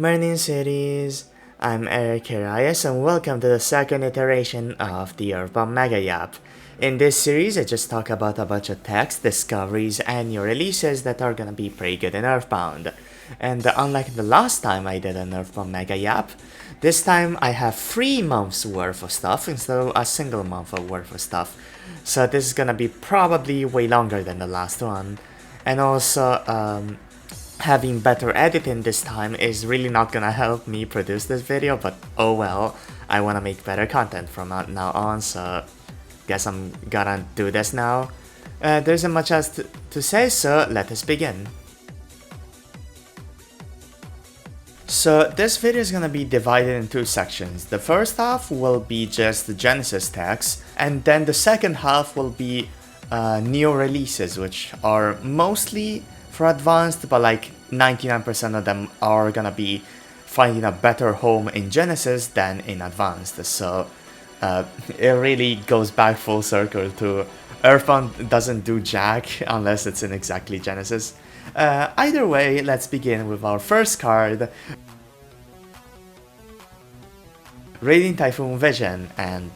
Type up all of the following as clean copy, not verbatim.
Morning cities, I'm Eric Arias and welcome to the second iteration of the EARTHBOUND MEGAYAP. In this series I just talk about a bunch of text, discoveries, and new releases that are gonna be pretty good in Earthbound. And unlike the last time I did an EARTHBOUND MEGAYAP, this time I have 3 months worth of stuff instead of a single month of worth of stuff. So this is gonna be probably way longer than the last one. And also, having better editing this time is really not gonna help me produce this video, but oh well, I wanna make better content from now on, so guess I'm gonna do this now. There isn't much else to say, so let us begin. So this video is gonna be divided in 2 sections. The first half will be just the Genesys text, and then the second half will be new releases, which are mostly for advanced, but like 99% of them are gonna be finding a better home in Genesys than in advanced. So it really goes back full circle to Earthbound doesn't do jack unless it's in exactly Genesys. Either way, let's begin with our first card, Radiant Typhoon Vision, and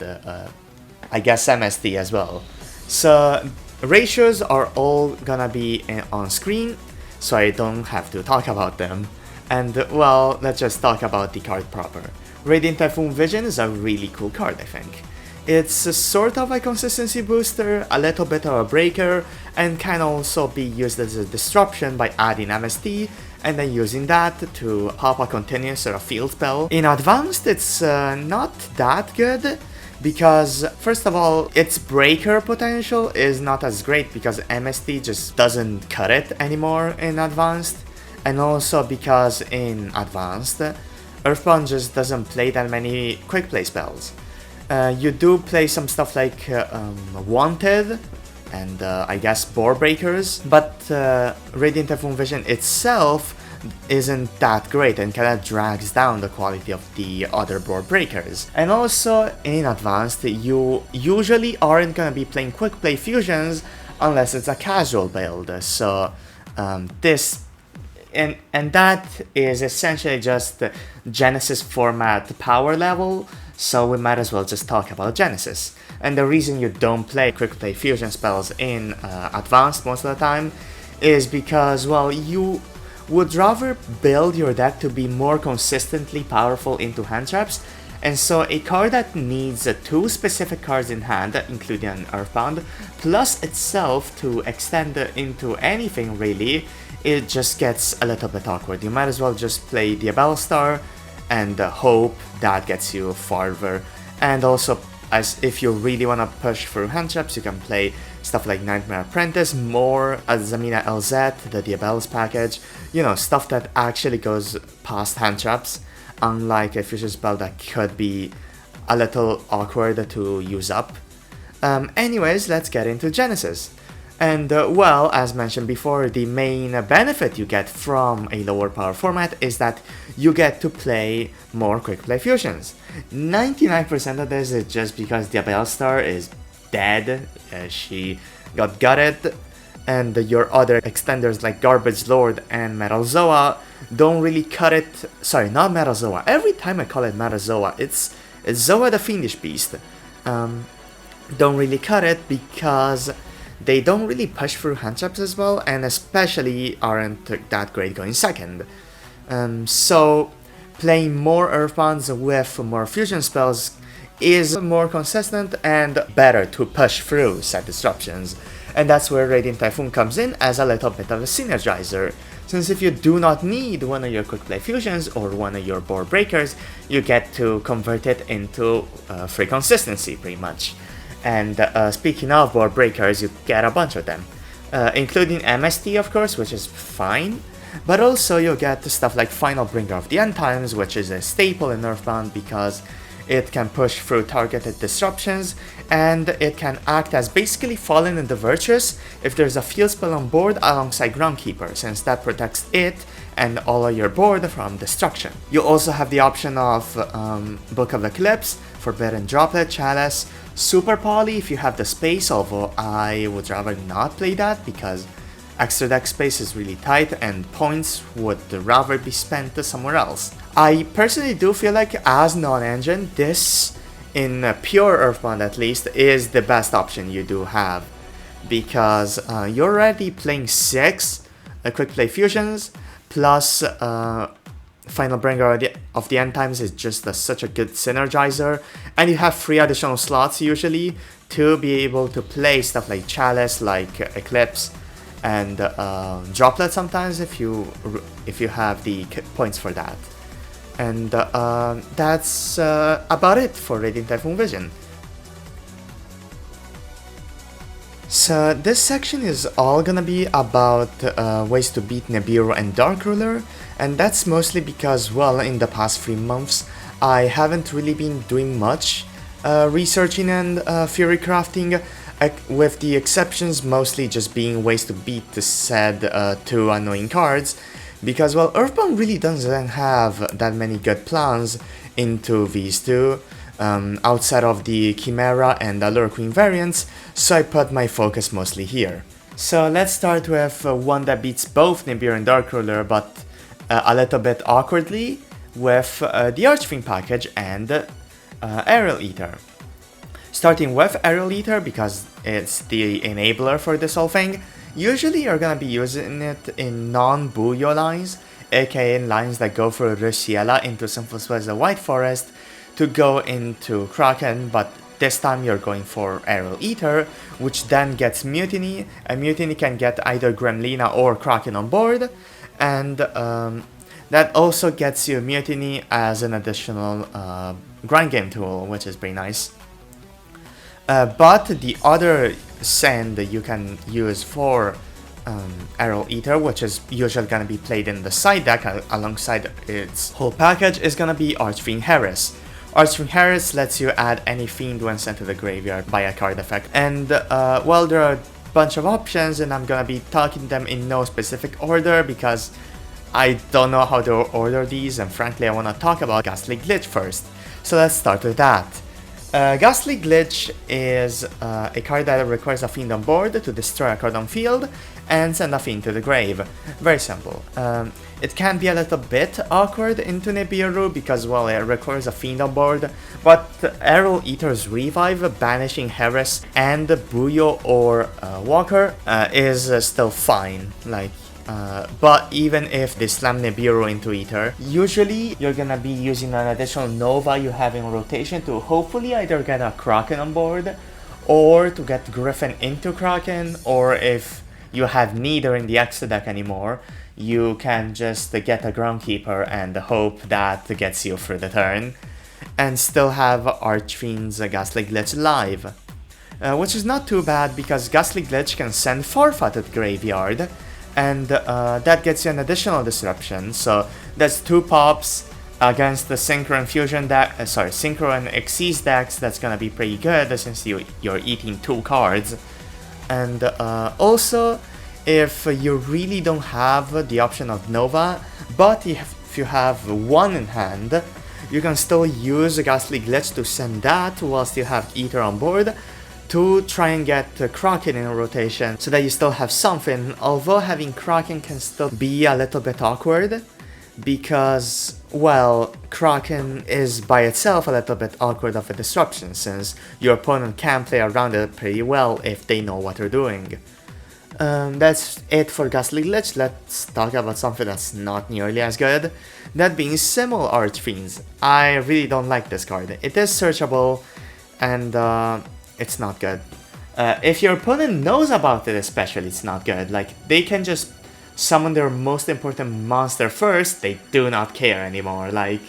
I guess MST as well. So ratios are all gonna be on screen, so I don't have to talk about them. And well, let's just talk about the card proper. Radiant Typhoon Vision is a really cool card, I think. It's a sort of a consistency booster, a little bit of a breaker, and can also be used as a disruption by adding MST, and then using that to pop a continuous or a field spell. In advanced, it's not that good, because first of all, its breaker potential is not as great because MST just doesn't cut it anymore in advanced, and also because in advanced, Earthbound just doesn't play that many quick play spells. You do play some stuff like Wanted and I guess Boardbreakers, but Radiant Typhoon Vision itself isn't that great and kinda drags down the quality of the other board breakers. And also in advanced, you usually aren't gonna be playing quick play fusions unless it's a casual build. So this and that is essentially just the Genesys format power level, so we might as well just talk about Genesys. And the reason you don't play quick play fusion spells in advanced most of the time is because, well, you would rather build your deck to be more consistently powerful into hand traps, and so a card that needs 2 specific cards in hand, including an Earthbound, plus itself to extend into anything really, it just gets a little bit awkward. You might as well just play diabellstar and hope that gets you farther. And also, as if you really want to push through hand traps, you can play stuff like Nightmare Apprentice, more azamina LZ, the Diabell's package, you know, stuff that actually goes past hand traps, unlike a fusion spell that could be a little awkward to use up. Anyways, let's get into Genesys. And well, as mentioned before, the main benefit you get from a lower power format is that you get to play more quick play fusions. 99% of this is just because diabellstar is dead, she got gutted, and your other extenders like Garbage Lord and Metal Zoa don't really cut it. Sorry, not Metal Zoa. Every time I call it Metal Zoa, it's Zoa the Fiendish Beast. Don't really cut it because they don't really push through hand traps as well, and especially aren't that great going second. So playing more Earthbounds with more fusion spells is more consistent and better to push through set disruptions. And that's where Radiant Typhoon comes in as a little bit of a synergizer, since if you do not need one of your quick play fusions or one of your board breakers, you get to convert it into free consistency pretty much. And speaking of board breakers, you get a bunch of them, including MST of course, which is fine, but also you get stuff like Final Bringer of the End Times, which is a staple in Earthbound because it can push through targeted disruptions, and it can act as basically Fallen in the Virtuous if there's a field spell on board alongside Groundkeeper, since that protects it and all of your board from destruction. You also have the option of Book of Eclipse, Forbidden Droplet, Chalice, Super Poly if you have the space, although I would rather not play that because extra deck space is really tight and points would rather be spent somewhere else. I personally do feel like as non-engine, this, in pure Earthbound at least, is the best option you do have. Because you're already playing 6 quick play fusions, plus Final Bringer of the End Times is just such a good synergizer, and you have 3 additional slots usually to be able to play stuff like Chalice, like Eclipse, and Droplet sometimes if you have the points for that. And that's about it for Radiant Typhoon Vision. So this section is all gonna be about ways to beat Nibiru and Dark Ruler, and that's mostly because, well, in the past 3 months I haven't really been doing much researching and Fury crafting, with the exceptions mostly just being ways to beat the said 2 annoying cards, because, well, Earthbound really doesn't have that many good plans into these 2. Outside of the Chimera and Allure Queen variants, so I put my focus mostly here. So let's start with one that beats both Nibiru and Dark Ruler, but a little bit awkwardly, with the Archfiend package and Aerial Eater. Starting with Aerial Eater because it's the enabler for this whole thing. Usually you're gonna be using it in non-Booyo lines, aka in lines that go for Rushiela into Sinful Sweats the White Forest, to go into Kraken, but this time you're going for Aerial Eater, which then gets Mutiny, and Mutiny can get either Gremlina or Kraken on board, and that also gets you Mutiny as an additional grind game tool, which is pretty nice. But the other send that you can use for Aerial Eater, which is usually gonna be played in the side deck alongside its whole package, is gonna be Archfiend Harris. Archfiend Harris lets you add any fiend when sent to the graveyard by a card effect. And, well, there are a bunch of options, and I'm gonna be talking them in no specific order because I don't know how to order these, and frankly I wanna talk about Ghastly Glitch first. So let's start with that. Ghastly Glitch is a card that requires a fiend on board to destroy a card on field and send a fiend to the grave. Very simple. It can be a little bit awkward into Nibiru because, well, it requires a fiend on board, but Aerial Eater's Revive, banishing Harris and Booyo or Walker is still fine. Like, but even if they slam Nibiru into Eater, usually you're gonna be using an additional Nova you have in rotation to hopefully either get a Kraken on board, or to get Griffin into Kraken, or if you have neither in the extra deck anymore, you can just get a Groundkeeper and hope that gets you through the turn, and still have Archfiend's Ghastly Glitch live. Which is not too bad because Ghastly Glitch can send Forfeit to the graveyard, and that gets you an additional disruption, so that's 2 pops against the Synchro and Fusion deck, Synchro and Xyz decks. That's gonna be pretty good since you're eating 2 cards. And also, if you really don't have the option of Nova, but if you have 1 in hand, you can still use a Ghastly Glitch to send that whilst you have Eater on board, to try and get Kraken in rotation so that you still have something, although having Kraken can still be a little bit awkward because, well, Kraken is by itself a little bit awkward of a disruption since your opponent can play around it pretty well if they know what they're doing. That's it for Ghastly Glitch. Let's talk about something that's not nearly as good, that being Simmel Archfiends. I really don't like this card. It is searchable, and it's not good. If your opponent knows about it especially, it's not good. Like, they can just summon their most important monster first, they do not care anymore. Like,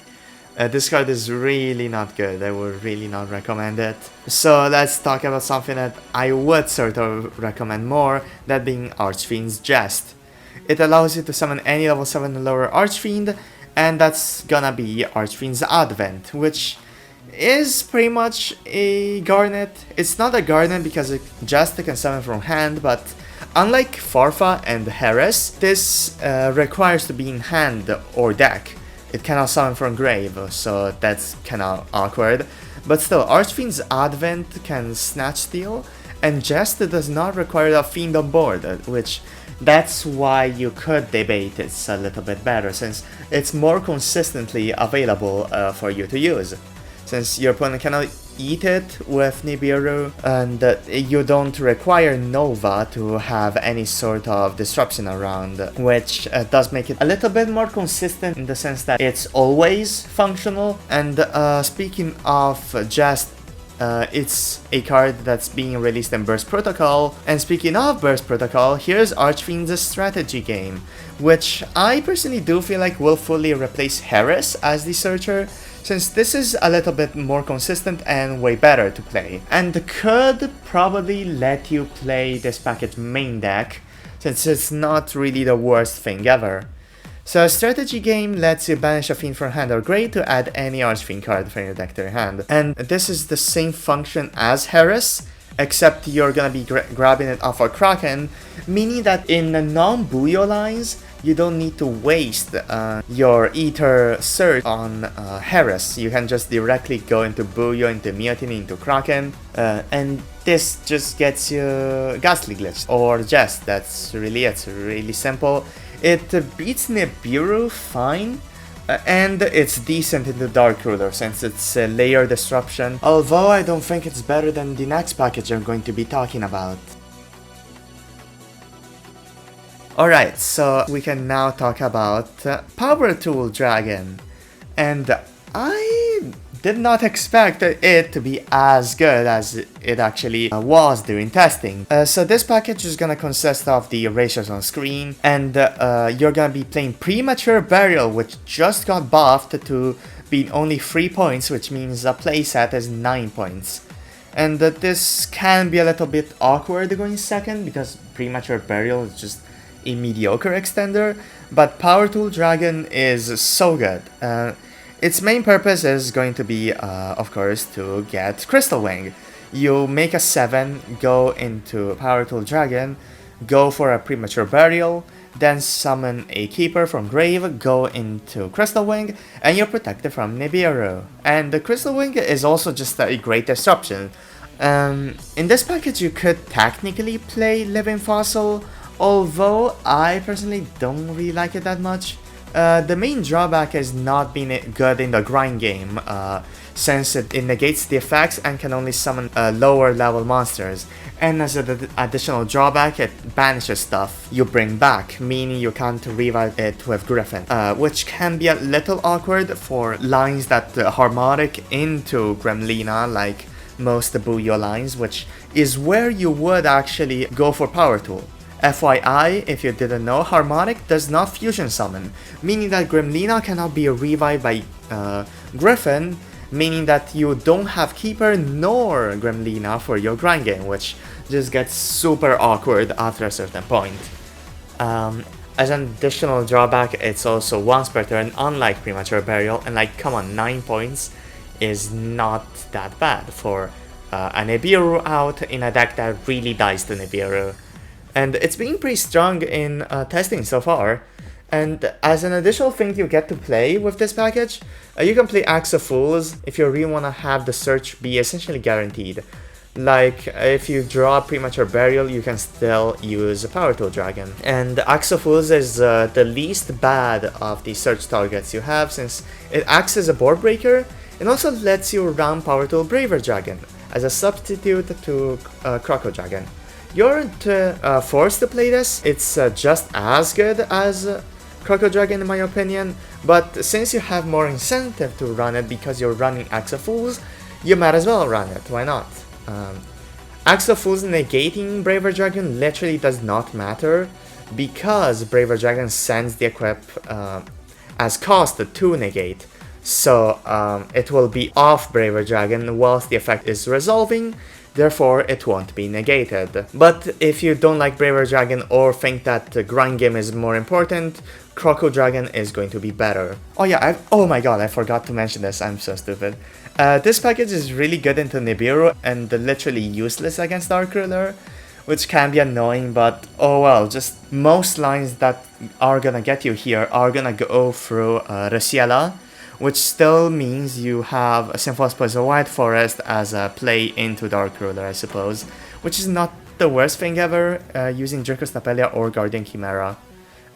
this card is really not good. I would really not recommend it. So let's talk about something that I would sort of recommend more, that being Archfiend's Jest. It allows you to summon any level 7 and lower Archfiend, and that's gonna be Archfiend's Advent, which is pretty much a Garnet. It's not a Garnet because it just can summon from hand, but unlike Farfa and Harris, this requires to be in hand or deck. It cannot summon from grave, so that's kinda awkward. But still, Archfiend's Advent can Snatch Steal, and Jest does not require a fiend on board, which That's why you could debate it's a little bit better, since it's more consistently available for you to use. Since your opponent cannot eat it with Nibiru, and you don't require Nova to have any sort of disruption around, which does make it a little bit more consistent in the sense that it's always functional. And speaking of just it's a card that's being released in Burst Protocol. And speaking of Burst Protocol, here's Archfiend's strategy game, which I personally do feel like will fully replace Harris as the searcher, since this is a little bit more consistent and way better to play, and could probably let you play this package main deck, since it's not really the worst thing ever. So a strategy game lets you banish a fiend from hand or grave to add any Archfiend card from your deck to your hand. And this is the same function as Harris, except you're gonna be grabbing it off a Kraken, meaning that in the non-Booyah lines, you don't need to waste your Ether search on Harris. You can just directly go into Booyah, into Mutiny, into Kraken, and this just gets you Ghastly Glitch or Jest. That's really it. It's really simple. It beats Nibiru fine, and it's decent in the Dark Ruler since it's a layer disruption, although I don't think it's better than the next package I'm going to be talking about. Alright, so we can now talk about Power Tool Dragon, and I did not expect it to be as good as it actually was during testing. So this package is gonna consist of the ratios on screen, and you're gonna be playing Premature Burial, which just got buffed to be only 3 points, which means a playset is 9 points. And this can be a little bit awkward going second, because Premature Burial is just a mediocre extender, but Power Tool Dragon is so good. Its main purpose is going to be, of course, to get Crystal Wing. You make a 7, go into Power Tool Dragon, go for a Premature Burial, then summon a Keeper from Grave, go into Crystal Wing, and you're protected from Nibiru. And the Crystal Wing is also just a great disruption. In this package you could technically play Living Fossil, although I personally don't really like it that much. The main drawback is not being good in the grind game, since it negates the effects and can only summon lower level monsters. And as an additional drawback, it banishes stuff you bring back, meaning you can't revive it with Griffin, which can be a little awkward for lines that harmonic into Gremlina, like most Booyah lines, which is where you would actually go for Power Tool. FYI, if you didn't know, Harmonic does not fusion summon, meaning that Gremlina cannot be revived by Griffin, meaning that you don't have Keeper nor Gremlina for your grind game, which just gets super awkward after a certain point. As an additional drawback, it's also once per turn, unlike Premature Burial, and like, come on, 9 points is not that bad for a Nibiru out in a deck that really dies to Nibiru. And it's been pretty strong in testing so far. And as an additional thing you get to play with this package, you can play Axe of Fools if you really want to have the search be essentially guaranteed. Like, if you draw Premature Burial, you can still use a Power Tool Dragon. And Axe of Fools is the least bad of the search targets you have, since it acts as a board breaker and also lets you run Power Tool Braver Dragon as a substitute to Croco Dragon. You're forced to play this. It's just as good as Croco Dragon in my opinion, but since you have more incentive to run it because you're running Axe of Fools, you might as well run it, why not? Axe of Fools negating Braver Dragon literally does not matter, because Braver Dragon sends the equip as cost to negate, so it will be off Braver Dragon whilst the effect is resolving, therefore it won't be negated. But if you don't like Braver Dragon or think that the grind game is more important, Croco Dragon is going to be better. Oh yeah, oh my god, I forgot to mention this, I'm so stupid. This package is really good into Nibiru and literally useless against Dark Ruler, which can be annoying, but oh well, just most lines that are gonna get you here are gonna go through Reciela, which still means you have a Symphos Poison White Forest as a play into Dark Ruler, I suppose, which is not the worst thing ever, using Draco's Tapelia or Guardian Chimera.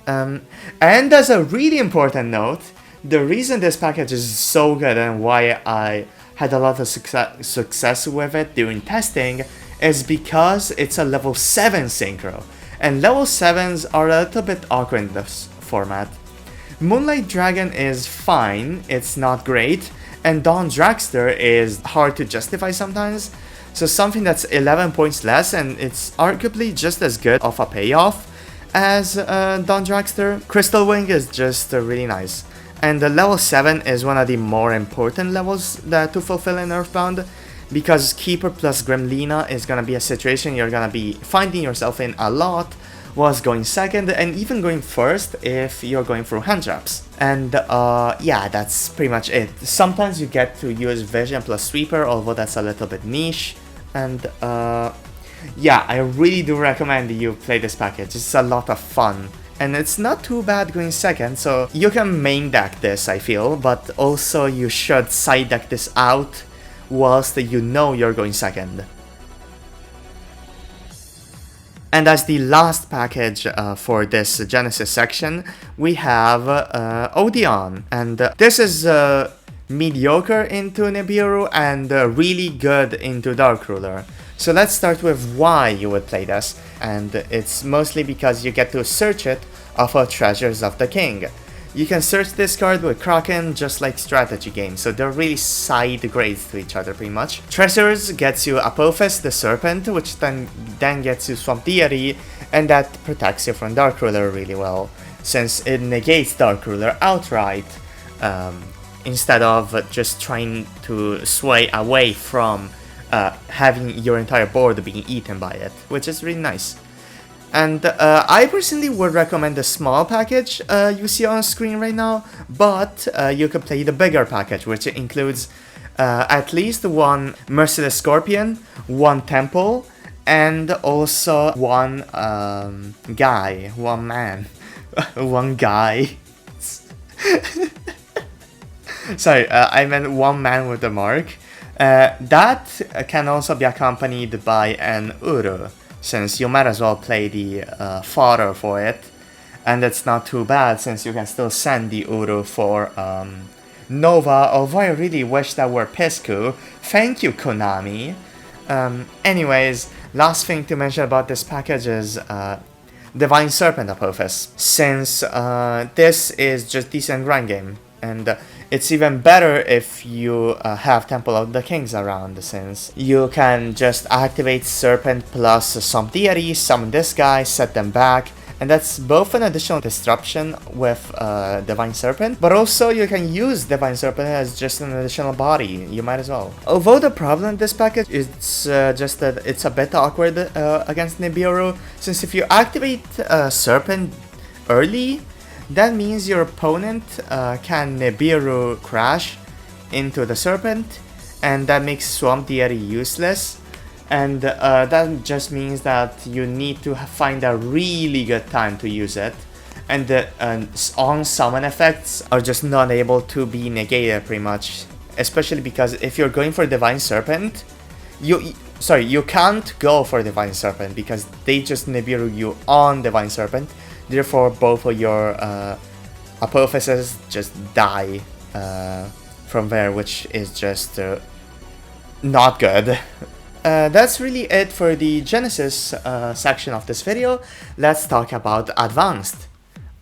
And as a really important note, the reason this package is so good and why I had a lot of success with it during testing is because it's a level 7 synchro, and level 7s are a little bit awkward in this format. Moonlight Dragon is fine, it's not great, and Dawn Dragster is hard to justify sometimes, so something that's 11 points less and it's arguably just as good of a payoff as Dawn Dragster. Crystal Wing is just really nice. And the level 7 is one of the more important levels to fulfill in Earthbound, because Keeper plus Gremlina is gonna be a situation you're gonna be finding yourself in a lot, whilst going second and even going first if you're going through hand traps. And yeah, that's pretty much it. Sometimes you get to use Vision plus Sweeper, although that's a little bit niche. And yeah, I really do recommend you play this package. It's a lot of fun. And it's not too bad going second, so you can main deck this, I feel, but also you should side deck this out whilst you know you're going second. And as the last package for this Genesys section, we have Odion. And this is mediocre into Nibiru and really good into Dark Ruler. So let's start with why you would play this, and it's mostly because you get to search it off of Treasures of the King. You can search this card with Kraken just like strategy games, so they're really side grades to each other pretty much. Treasures gets you Apophis the Serpent, which then gets you Swamp Deity, and that protects you from Dark Ruler really well, since it negates Dark Ruler outright, instead of just trying to sway away from having your entire board being eaten by it, which is really nice. And I personally would recommend the small package you see on screen right now, but you could play the bigger package, which includes at least one Merciless Scorpion, one Temple, and also one guy, one man, one guy. Sorry, I meant one man with a mark. That can also be accompanied by an Uru, since you might as well play the fodder for it, and it's not too bad since you can still send the Uru for Nova, although I really wish that were Piscu. Thank you, Konami. Anyways, last thing to mention about this package is Divine Serpent Apophis, since this is just decent grind game, and it's even better if you have Temple of the Kings around, since you can just activate Serpent plus some deity, summon this guy, set them back, and that's both an additional disruption with Divine Serpent, but also you can use Divine Serpent as just an additional body, you might as well. Although the problem with this package is just that it's a bit awkward against Nibiru, since if you activate Serpent early, that means your opponent can Nibiru crash into the Serpent, and that makes Swamp Deity useless, and that just means that you need to find a really good time to use it, and the on-summon effects are just not able to be negated pretty much, especially because if you're going for Divine Serpent, you can't go for Divine Serpent because they just Nibiru you on Divine Serpent. Therefore, both of your Apophyses just die from there, which is just not good. That's really it for the Genesys section of this video. Let's talk about Advanced.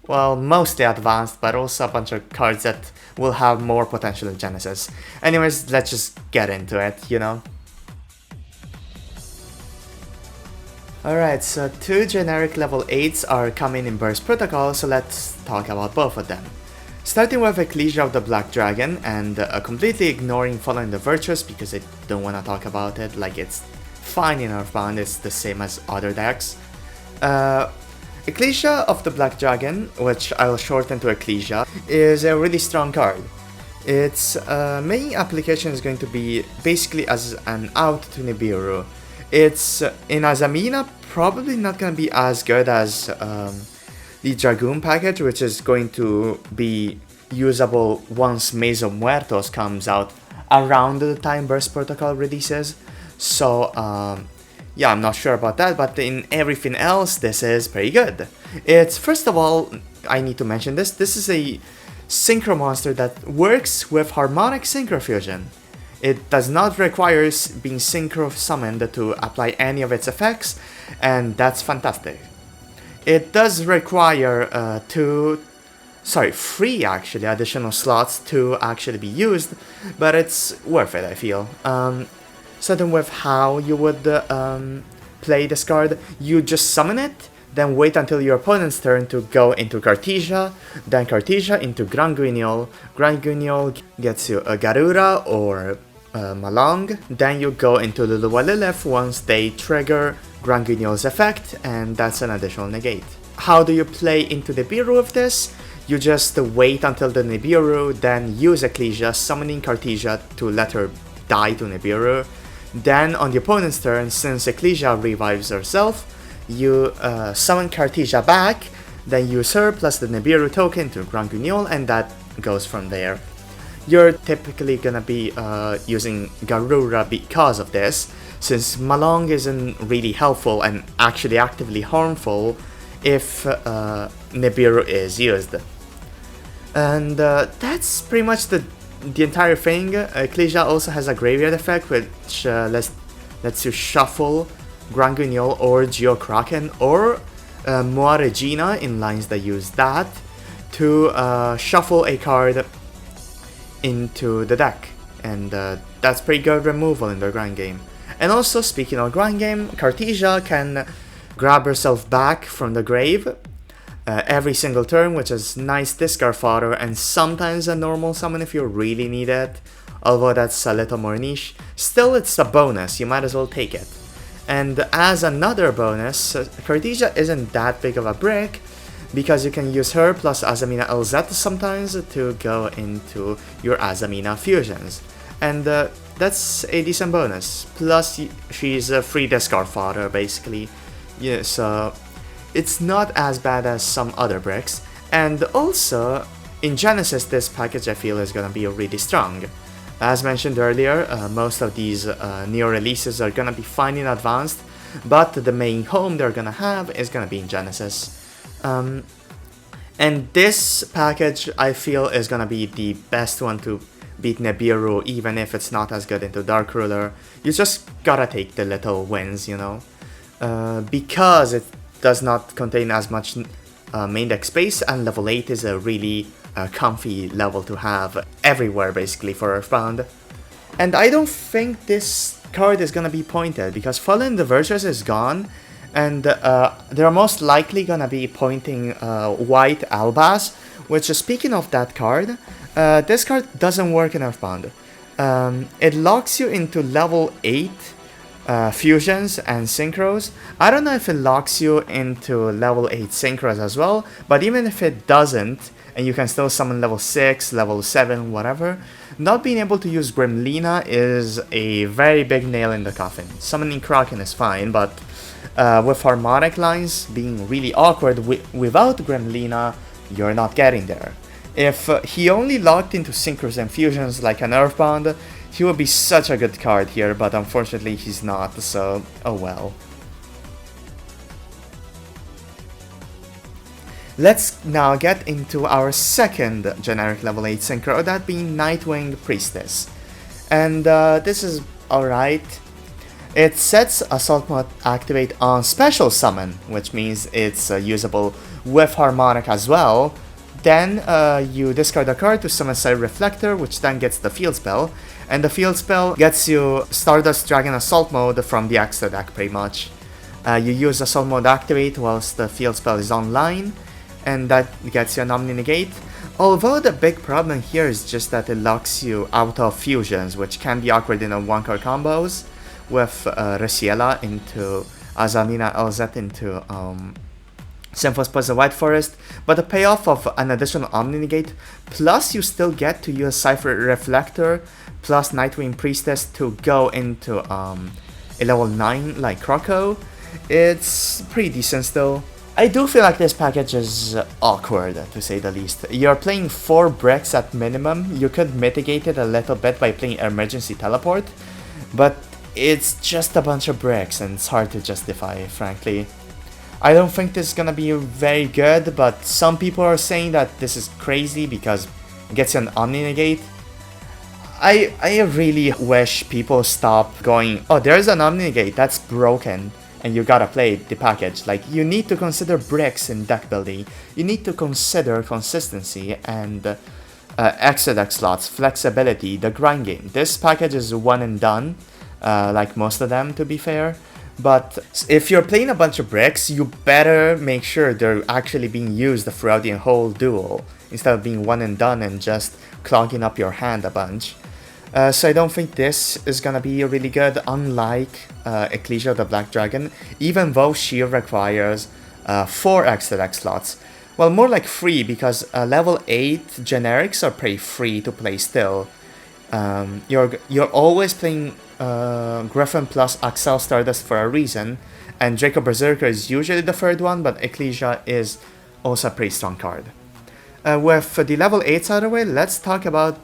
Well, mostly Advanced, but also a bunch of cards that will have more potential in Genesys. Anyways, let's just get into it, you know? Alright, so two generic level 8s are coming in Burst Protocol, so let's talk about both of them. Starting with Ecclesia of the Black Dragon, and completely ignoring Following the Virtuous because I don't want to talk about it, like it's fine in Earthbound, it's the same as other decks. Ecclesia of the Black Dragon, which I'll shorten to Ecclesia, is a really strong card. Its main application is going to be basically as an out to Nibiru. It's in azamina, probably not going to be as good as the Dragoon package, which is going to be usable once Maze of Muertos comes out around the time Burst Protocol releases. So yeah, I'm not sure about that, but in everything else, this is pretty good. It's, first of all, I need to mention this. This is a synchro monster that works with harmonic synchro fusion. It does not require being synchro summoned to apply any of its effects, and that's fantastic. It does require 3 actually additional slots to actually be used, but it's worth it, I feel. Certain with how you would play this card, you just summon it, then wait until your opponent's turn to go into Cartesia, then Cartesia into Grand Guignol. Grand Guignol gets you a Garura or Malong, then you go into Luluwa Lilith once they trigger Grand Guignol's effect, and that's an additional negate. How do you play into the Nibiru with this? You just wait until the Nibiru, then use Ecclesia, summoning Cartesia to let her die to Nibiru. Then on the opponent's turn, since Ecclesia revives herself, you summon Cartesia back, then use her plus the Nibiru token to Grand Guignol, and that goes from there. You're typically gonna be using Garura because of this, since Malong isn't really helpful and actually actively harmful if Nibiru is used. And that's pretty much the entire thing. Ecclesia also has a graveyard effect, which lets you shuffle Grand Guignol or Geokraken or Moa Regina in lines that use that to shuffle a card into the deck, and that's pretty good removal in the Grand Game. And also, speaking of Grand Game, Cartesia can grab herself back from the grave every single turn, which is nice discard fodder and sometimes a normal summon if you really need it, although that's a little more niche. Still, it's a bonus, you might as well take it. And as another bonus, Cartesia isn't that big of a brick, because you can use her plus Azamina LZ sometimes to go into your Azamina fusions. And that's a decent bonus. Plus, she's a free discard fodder, basically. Yeah, so it's not as bad as some other bricks. And also, in Genesys, this package I feel is gonna be really strong. As mentioned earlier, most of these new releases are gonna be fine in Advanced, but the main home they're gonna have is gonna be in Genesys. And this package I feel is gonna be the best one to beat Nibiru, even if it's not as good into Dark Ruler. You just gotta take the little wins, you know, because it does not contain as much main deck space, and level 8 is a really comfy level to have everywhere basically for Earthbound. And I don't think this card is gonna be pointed, because Fallen Divergers is gone, and they're most likely gonna be pointing White Albaz, which, speaking of that card, this card doesn't work in Earthbound. It locks you into level 8 fusions and synchros. I don't know if it locks you into level 8 synchros as well, but even if it doesn't, and you can still summon level 6, level 7, whatever, not being able to use Grimlina is a very big nail in the coffin. Summoning Kraken is fine, but with harmonic lines being really awkward without Grimlina, you're not getting there. If he only locked into synchros and fusions like an Earthbound, he would be such a good card here, but unfortunately he's not, so oh well. Let's now get into our second generic level 8 synchro, that being Nightwing Priestess. And this is alright. It sets Assault Mode Activate on Special Summon, which means it's usable with Harmonic as well. Then you discard a card to summon Side Reflector, which then gets the field spell. And the field spell gets you Stardust Dragon Assault Mode from the extra deck, pretty much. You use Assault Mode Activate whilst the field spell is online, and that gets you an Omni Negate. Although the big problem here is just that it locks you out of fusions, which can be awkward in a one-card combos, with Reciela into Azamina LZ into Symphos Puzzle White Forest, but the payoff of an additional Omni Negate, plus you still get to use Cypher Reflector, plus Nightwing Priestess to go into a level 9 like Croco, it's pretty decent still. I do feel like this package is awkward, to say the least. You're playing 4 bricks at minimum. You could mitigate it a little bit by playing Emergency Teleport, but it's just a bunch of bricks and it's hard to justify, frankly. I don't think this is gonna be very good, but some people are saying that this is crazy because it gets you an Omni-Negate. I really wish people stop going, oh, there's an Omni-Negate, that's broken, and you gotta play the package. Like, you need to consider bricks in deck building. You need to consider consistency and extra deck slots, flexibility, the grind game. This package is one and done, like most of them, to be fair. But if you're playing a bunch of bricks, you better make sure they're actually being used throughout the whole duel, instead of being one and done and just clogging up your hand a bunch. So I don't think this is gonna be really good, unlike Ecclesia the Black Dragon, even though she requires 4 extra deck slots. Well, more like 3, because level 8 generics are pretty free to play still. You're always playing Griffin plus Axel Stardust for a reason, and Draco Berserker is usually the third one, but Ecclesia is also a pretty strong card. With the level 8s out of the way, let's talk about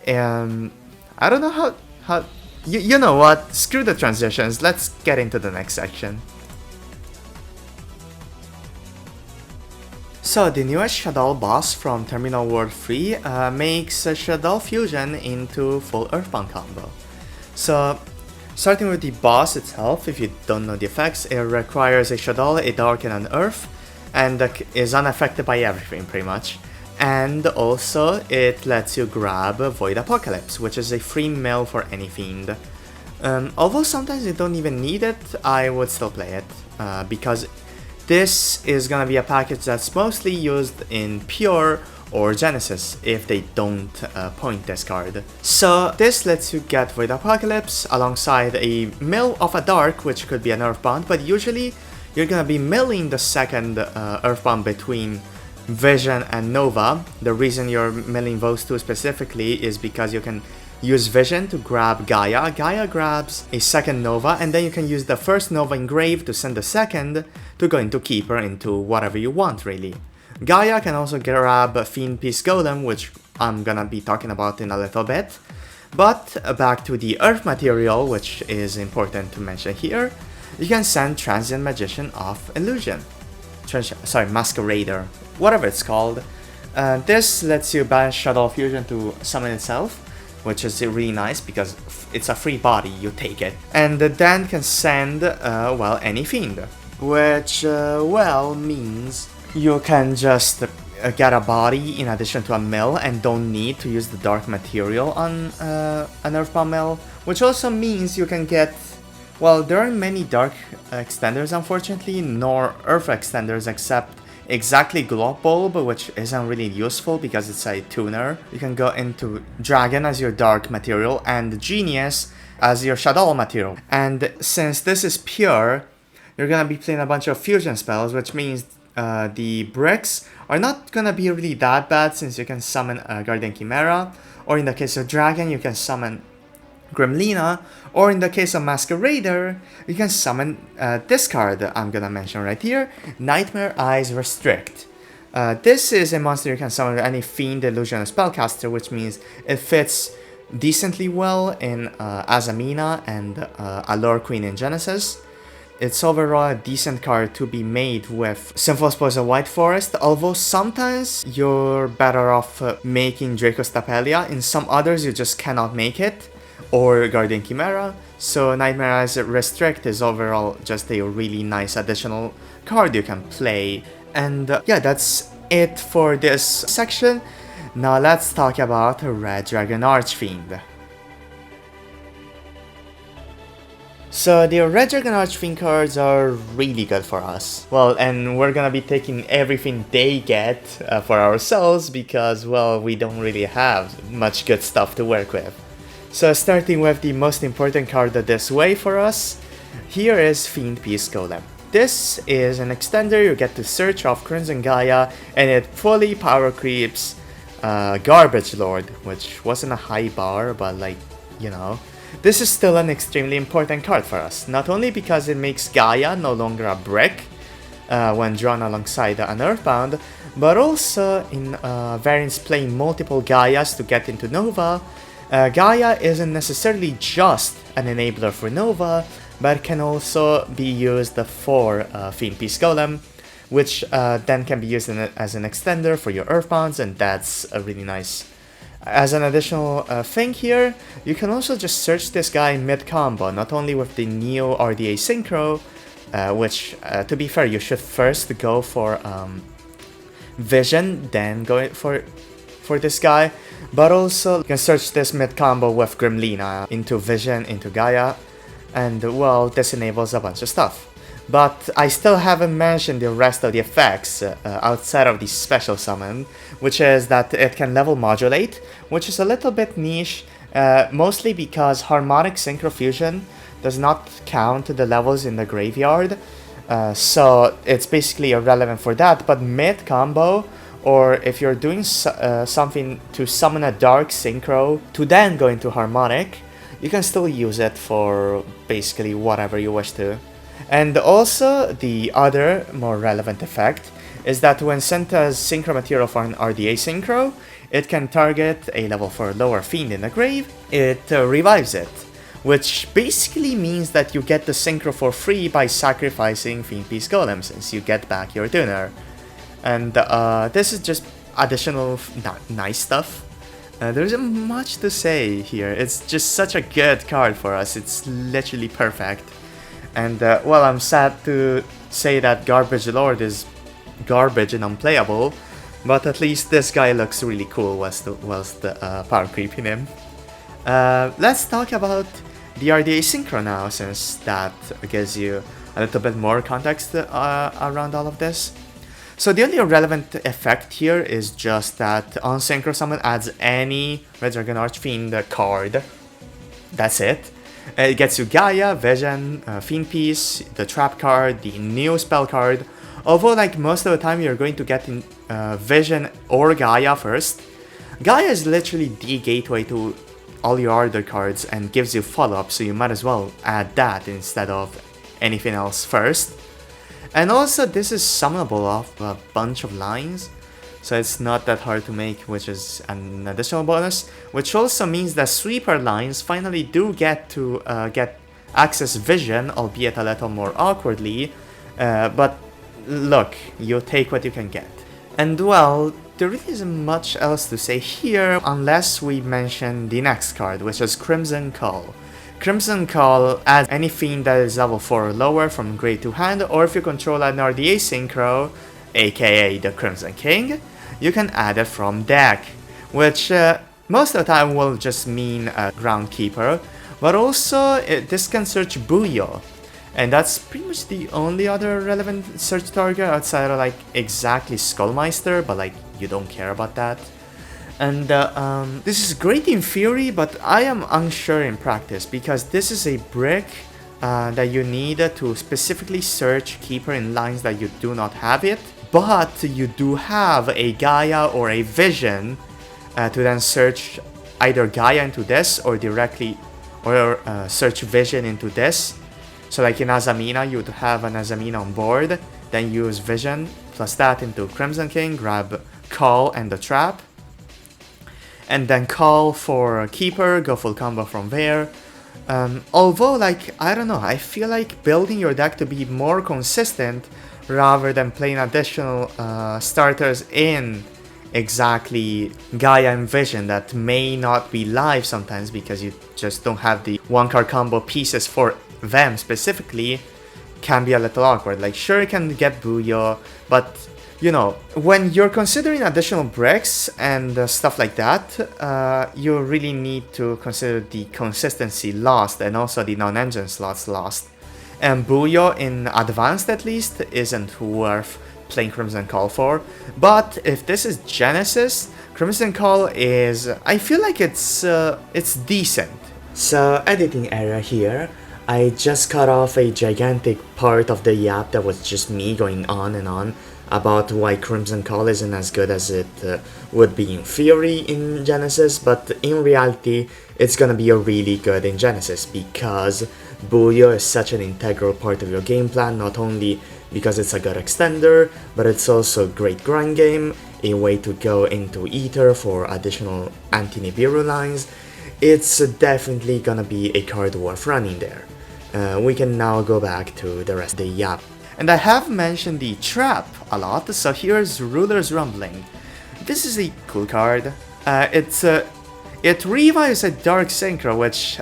I don't know how you know what, screw the transitions, let's get into the next section. So the newest Shaddoll boss from Terminal World 3 makes Shaddoll Fusion into full Earthbound combo. So starting with the boss itself, if you don't know the effects, it requires a Shaddoll, a Dark, and an Earth, and is unaffected by everything pretty much. And also it lets you grab Void Apocalypse, which is a free mill for any fiend. Although sometimes you don't even need it, I would still play it, because this is gonna be a package that's mostly used in Pure or Genesys if they don't point this card. So this lets you get Void Apocalypse alongside a mill of a Dark, which could be an Earthbound, but usually you're gonna be milling the second Earthbound between Vision and Nova. The reason you're milling those two specifically is because you can use Vision to grab Gaia. Gaia grabs a second Nova, and then you can use the first Nova engrave to send the second to go into Keeper, into whatever you want, really. Gaia can also grab Fiend Peace Golem, which I'm gonna be talking about in a little bit. But back to the Earth material, which is important to mention here, you can send Transient Magician of Illusion. Masquerader, whatever it's called. This lets you banish Shaddoll Fusion to summon itself, which is really nice because it's a free body, you take it. And then can send, well, any fiend, which, well, means you can just get a body in addition to a mill and don't need to use the dark material on an Earthbound mill, which also means you can get, well, there aren't many dark extenders, unfortunately, nor Earth extenders except exactly Glow Bulb, which isn't really useful because it's a tuner. You can go into Dragon as your dark material and Genius as your Shaddoll material. And since this is pure, you're gonna be playing a bunch of fusion spells, which means the bricks are not gonna be really that bad since you can summon Guardian Chimera, or in the case of Dragon, you can summon Gremlina, or in the case of Masquerader, you can summon this card I'm gonna mention right here, Nightmare Eyes Restrict. This is a monster you can summon with any Fiend, Illusion, or Spellcaster, which means it fits decently well in Azamina and Allure Queen in Genesys. It's overall a decent card to be made with Symphos Poison White Forest, although sometimes you're better off making Draco's Tapelia, in some others you just cannot make it, or Guardian Chimera, so Nightmare Eyes Restrict is overall just a really nice additional card you can play. And yeah, that's it for this section. Now let's talk about Red Dragon Archfiend. So the Red Dragon Archfiend cards are really good for us. Well, and we're gonna be taking everything they get for ourselves because, well, we don't really have much good stuff to work with. So starting with the most important card this way for us, here is Fiend Peace Golem. This is an extender you get to search off Crimson Gaia, and it fully power creeps Garbage Lord, which wasn't a high bar, but like, you know. This is still an extremely important card for us, not only because it makes Gaia no longer a brick when drawn alongside an Earthbound, but also in variants playing multiple Gaias to get into Nova, Gaia isn't necessarily just an enabler for Nova, but can also be used for Fiend Peace Golem, which then can be used as an extender for your Earthbounds, and that's really nice. As an additional thing here, you can also just search this guy mid-combo, not only with the Neo RDA Synchro, which, to be fair, you should first go for Vision, then go for this guy, but also you can search this mid-combo with Grimlina into Vision, into Gaia, and well, this enables a bunch of stuff. But I still haven't mentioned the rest of the effects outside of the special summon, which is that it can level modulate, which is a little bit niche, mostly because Harmonic Synchro Fusion does not count the levels in the graveyard, so it's basically irrelevant for that. But mid-combo, or if you're doing something to summon a Dark Synchro to then go into Harmonic, you can still use it for basically whatever you wish to. And also, the other more relevant effect is that when sent as Synchro material for an RDA Synchro, it can target a level 4 lower Fiend in the grave, it revives it, which basically means that you get the Synchro for free by sacrificing Fiend Peace Golem, since you get back your tuner. And this is just additional nice stuff. There isn't much to say here, it's just such a good card for us, it's literally perfect. And well, I'm sad to say that Garbage Lord is garbage and unplayable, but at least this guy looks really cool whilst power creeping him. Let's talk about the RDA Synchro now, since that gives you a little bit more context around all of this. So the only relevant effect here is just that on Synchro Summon adds any Red Dragon Archfiend card. That's it. It gets you Gaia, Vision, Fiend Peace, the Trap card, the Neo Spell card. Although, like, most of the time you're going to get in, Vision or Gaia first. Gaia is literally the gateway to all your other cards and gives you follow-up, so you might as well add that instead of anything else first. And also, this is summonable off a bunch of lines, so it's not that hard to make, which is an additional bonus, which also means that sweeper lines finally do get to get access Vision, albeit a little more awkwardly, but look, you take what you can get. And well, there really isn't much else to say here, unless we mention the next card, which is Crimson Call. Crimson Call adds any Fiend that is level 4 or lower from grave to hand, or if you control an RDA Synchro, aka the Crimson King, you can add it from deck, which most of the time will just mean a Groundkeeper, but also this can search yugioh, and that's pretty much the only other relevant search target outside of, like, exactly Skullmeister, but like, you don't care about that. And this is great in theory, but I am unsure in practice, because this is a brick that you need to specifically search Keeper in lines that you do not have it, but you do have a Gaia or a Vision to then search either Gaia into this or directly, or search Vision into this. So like in Azamina, you would have an Azamina on board, then use Vision plus that into Crimson King, grab Call and the Trap, and then Call for Keeper, go full combo from there. Although, like, I don't know, I feel like building your deck to be more consistent rather than playing additional starters in exactly Gaia and Vision that may not be live sometimes because you just don't have the one card combo pieces for them specifically, can be a little awkward. Like, sure, you can get yugioh, but you know, when you're considering additional bricks and stuff like that, you really need to consider the consistency lost and also the non-engine slots lost. And yugioh, in advanced at least, isn't worth playing Crimson Call for. But if this is Genesys, Crimson Call is, I feel like it's decent. So, editing error here. I just cut off a gigantic part of the yap that was just me going on and on about why Crimson Call isn't as good as it would be in theory in Genesys, but in reality it's gonna be a really good in Genesys because yugioh is such an integral part of your game plan, not only because it's a good extender, but it's also a great grind game, a way to go into Ether for additional Anti-Nibiru lines. it's definitely gonna be a card worth running there. We can now go back to the rest of the Yap. And I have mentioned the Trap a lot, so here's Ruler's Rumbling. This is a cool card. It revives a Dark Synchro, which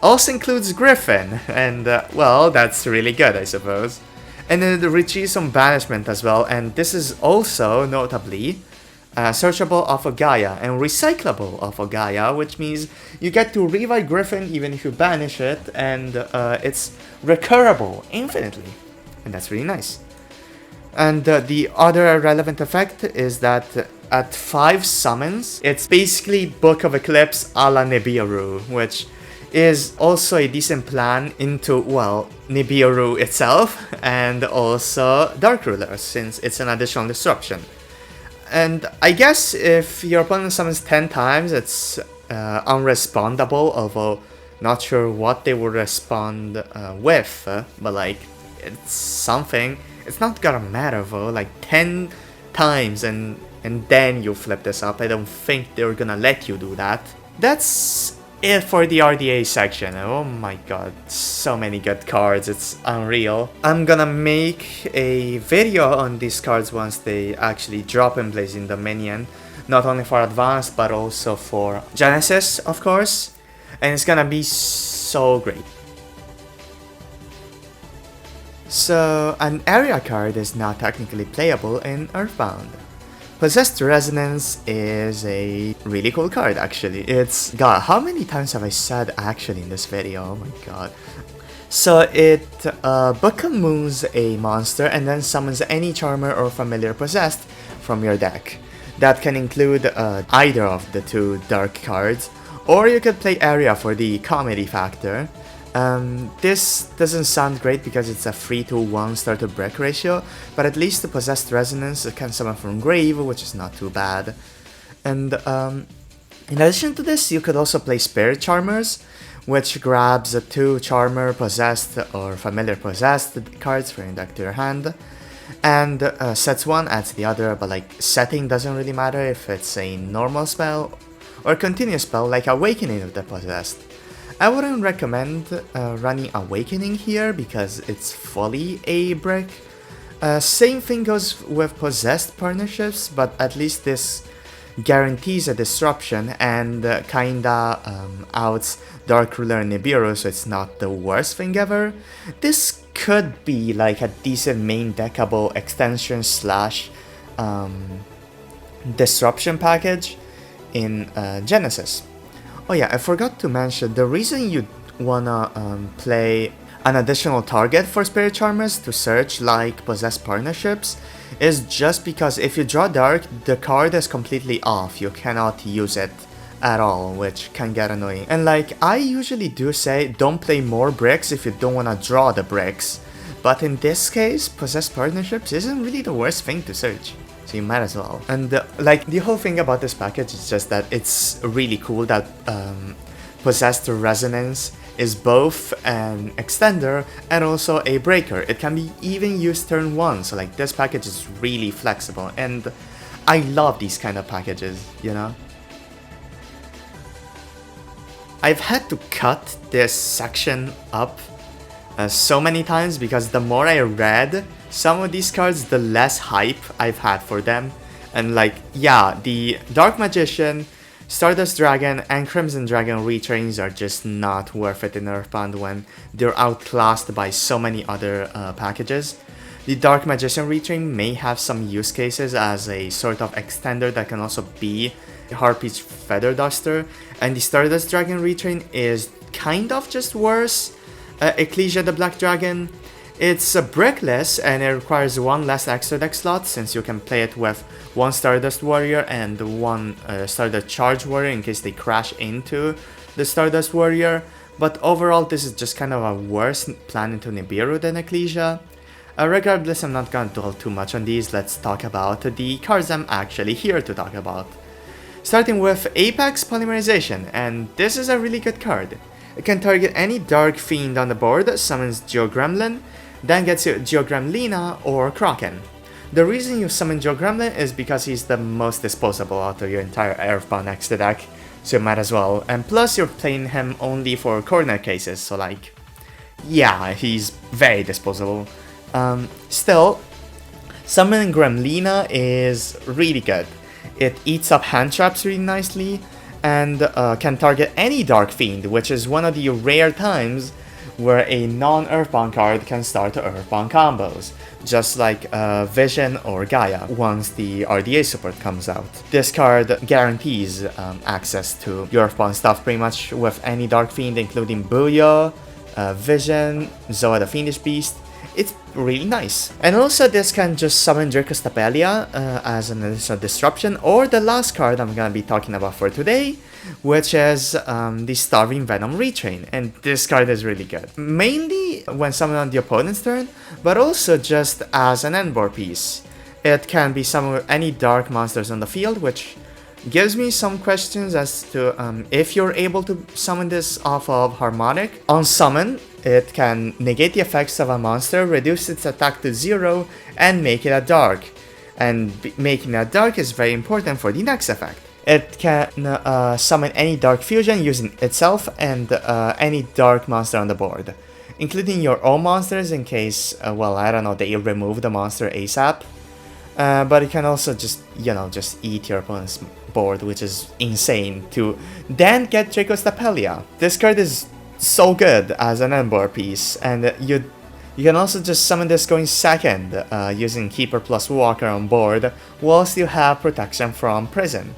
also includes Griffin, and well, that's really good, I suppose. And then it retrieves some banishment as well, and this is also, notably, searchable off of Gaia and recyclable off of Gaia, which means you get to revive Griffin even if you banish it, and it's recurable infinitely, and that's really nice. And the other relevant effect is that at 5 summons, it's basically Book of Eclipse a la Nibiru, which is also a decent plan into, well, Nibiru itself, and also Dark Ruler, since it's an additional disruption. And I guess if your opponent summons 10 times, it's unrespondable, although not sure what they will respond with, but like, it's something. It's not gonna matter though, like 10 times and then you flip this up. I don't think they're gonna let you do that. That's it for the RDA section. Oh my god, so many good cards, it's unreal. I'm gonna make a video on these cards once they actually drop in Blazing Dominion, not only for Advanced but also for Genesys, of course, and it's gonna be so great. So, an area card is now technically playable in Earthbound. Possessed Resonance is a really cool card, actually. It's... God, how many times have I said actually in this video? Oh my god. So it Moons a monster and then summons any Charmer or Familiar Possessed from your deck. That can include either of the 2 dark cards, or you could play Area for the comedy factor. This doesn't sound great because it's a 3-to-1 starter break ratio, but at least the Possessed Resonance can summon from Grave, which is not too bad. And in addition to this, you could also play Spirit Charmers, which grabs 2 Charmer, Possessed, or Familiar Possessed cards from your deck to your hand, and sets one, adds the other, but like, setting doesn't really matter if it's a normal spell or a continuous spell like Awakening of the Possessed. I wouldn't recommend running Awakening here because it's fully a brick. Same thing goes with Possessed partnerships, but at least this guarantees a disruption and kinda outs Dark Ruler and Nibiru, so it's not the worst thing ever. This could be like a decent main deckable extension slash disruption package in Genesys. Oh yeah, I forgot to mention, the reason you wanna play an additional target for Spirit Charmers to search like Possessed partnerships is just because if you draw Dark, the card is completely off, you cannot use it at all, which can get annoying. And like, I usually do say, don't play more bricks if you don't wanna draw the bricks, but in this case, Possessed partnerships isn't really the worst thing to search. So you might as well. And like, the whole thing about this package is just that it's really cool that Possessed Resonance is both an extender and also a breaker. It can be even used turn 1, so like this package is really flexible, and I love these kind of packages, you know? I've had to cut this section up so many times because the more I read some of these cards, the less hype I've had for them. And like, yeah, the Dark Magician, Stardust Dragon, and Crimson Dragon retrains are just not worth it in Earthbound when they're outclassed by so many other packages. The Dark Magician retrain may have some use cases as a sort of extender that can also be Harpy's Feather Duster, and the Stardust Dragon retrain is kind of just worse. Ecclesia the Black Dragon, it's brickless and it requires 1 less extra deck slot since you can play it with 1 Stardust Warrior and 1 Stardust Charge Warrior in case they crash into the Stardust Warrior, but overall this is just kind of a worse plan into Nibiru than Ecclesia. Regardless, I'm not gonna dwell too much on these, let's talk about the cards I'm actually here to talk about. Starting with Apex Polymerization, and this is a really good card. It can target any Dark Fiend on the board, summons GeoGremlin, then gets you GeoGremlina or Kraken. The reason you summon GeoGremlin is because he's the most disposable out of your entire Earthbound extra deck. so you might as well. And plus you're playing him only for corner cases, so like, yeah, he's very disposable. Still, summoning Gremlina is really good. It eats up hand traps really nicely, and can target any Dark Fiend, which is one of the rare times where a non-Earthbound card can start Earthbound combos, just like Vision or Gaia, once the RDA support comes out. This card guarantees access to your Earthbound stuff pretty much with any Dark Fiend, including yugioh, Vision, Zoa the Fiendish Beast. It's really nice. And also this can just summon Dracostapelia as an additional disruption, or the last card I'm gonna be talking about for today, which is the Starving Venom Retrain. And this card is really good, mainly when summoned on the opponent's turn, but also just as an endboard piece. It can be summoned with any dark monsters on the field, which gives me some questions as to if you're able to summon this off of Harmonic. On summon, it can negate the effects of a monster, reduce its attack to 0, and make it a dark. And making it a dark is very important for the next effect. It can summon any dark fusion using itself and any dark monster on the board, including your own monsters in case, well, I don't know, they remove the monster ASAP. But it can also just, you know, just eat your opponent's board, which is insane, to then get Dracostapelia. This card is so good as an endboard piece, and you can also just summon this going second, using Keeper plus Walker on board, whilst you have protection from Prison.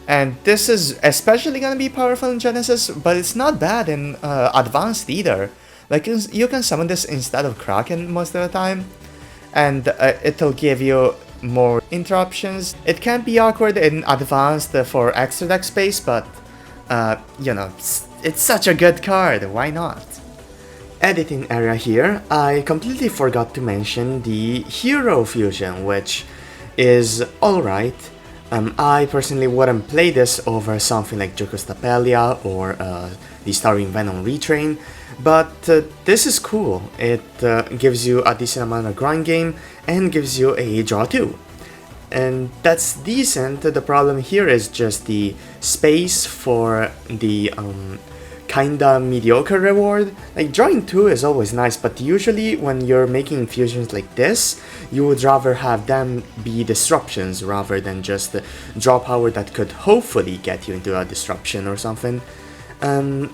And this is especially gonna be powerful in Genesis, but it's not bad in Advanced either. Like, you can summon this instead of Kraken most of the time, and it'll give you more interruptions. It can be awkward in Advanced for extra deck space, but you know, it's such a good card, why not? Editing area here, I completely forgot to mention the Hero Fusion, which is alright. I personally wouldn't play this over something like Dracostapelia or the Starving Venom Retrain, but this is cool. It gives you a decent amount of grind game and gives you a draw 2. And that's decent. The problem here is just the space for the kinda mediocre reward. Like, drawing 2 is always nice, but usually when you're making fusions like this, you would rather have them be disruptions rather than just draw power that could hopefully get you into a disruption or something.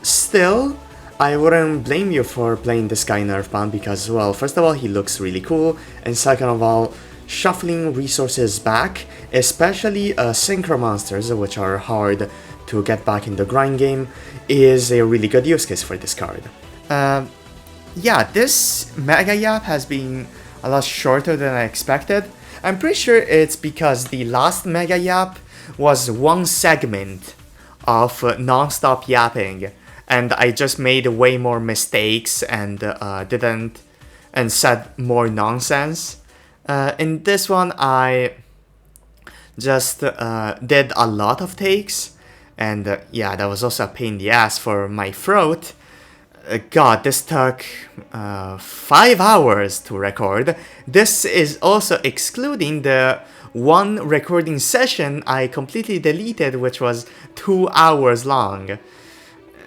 Still, I wouldn't blame you for playing this guy in Earthbound because, well, first of all, he looks really cool, and second of all, shuffling resources back, especially synchro monsters, which are hard to get back in the grind game, is a really good use case for this card. Yeah, this Megayap has been a lot shorter than I expected. I'm pretty sure it's because the last Megayap was one segment of non-stop yapping, and I just made way more mistakes and said more nonsense. In this one, I just did a lot of takes, and yeah, that was also a pain in the ass for my throat. God, this took 5 hours to record. This is also excluding the one recording session I completely deleted, which was 2 hours long.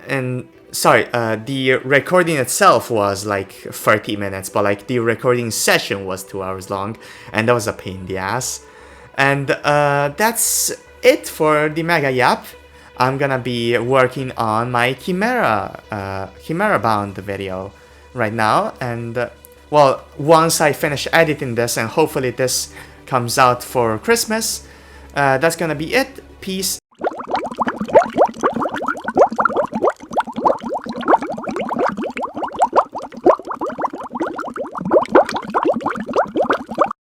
And sorry, the recording itself was like 30 minutes, but like the recording session was 2 hours long, and that was a pain in the ass. And that's it for the Megayap. I'm gonna be working on my Chimera Bound video right now, and well, once I finish editing this and hopefully this comes out for Christmas, that's gonna be it. Peace.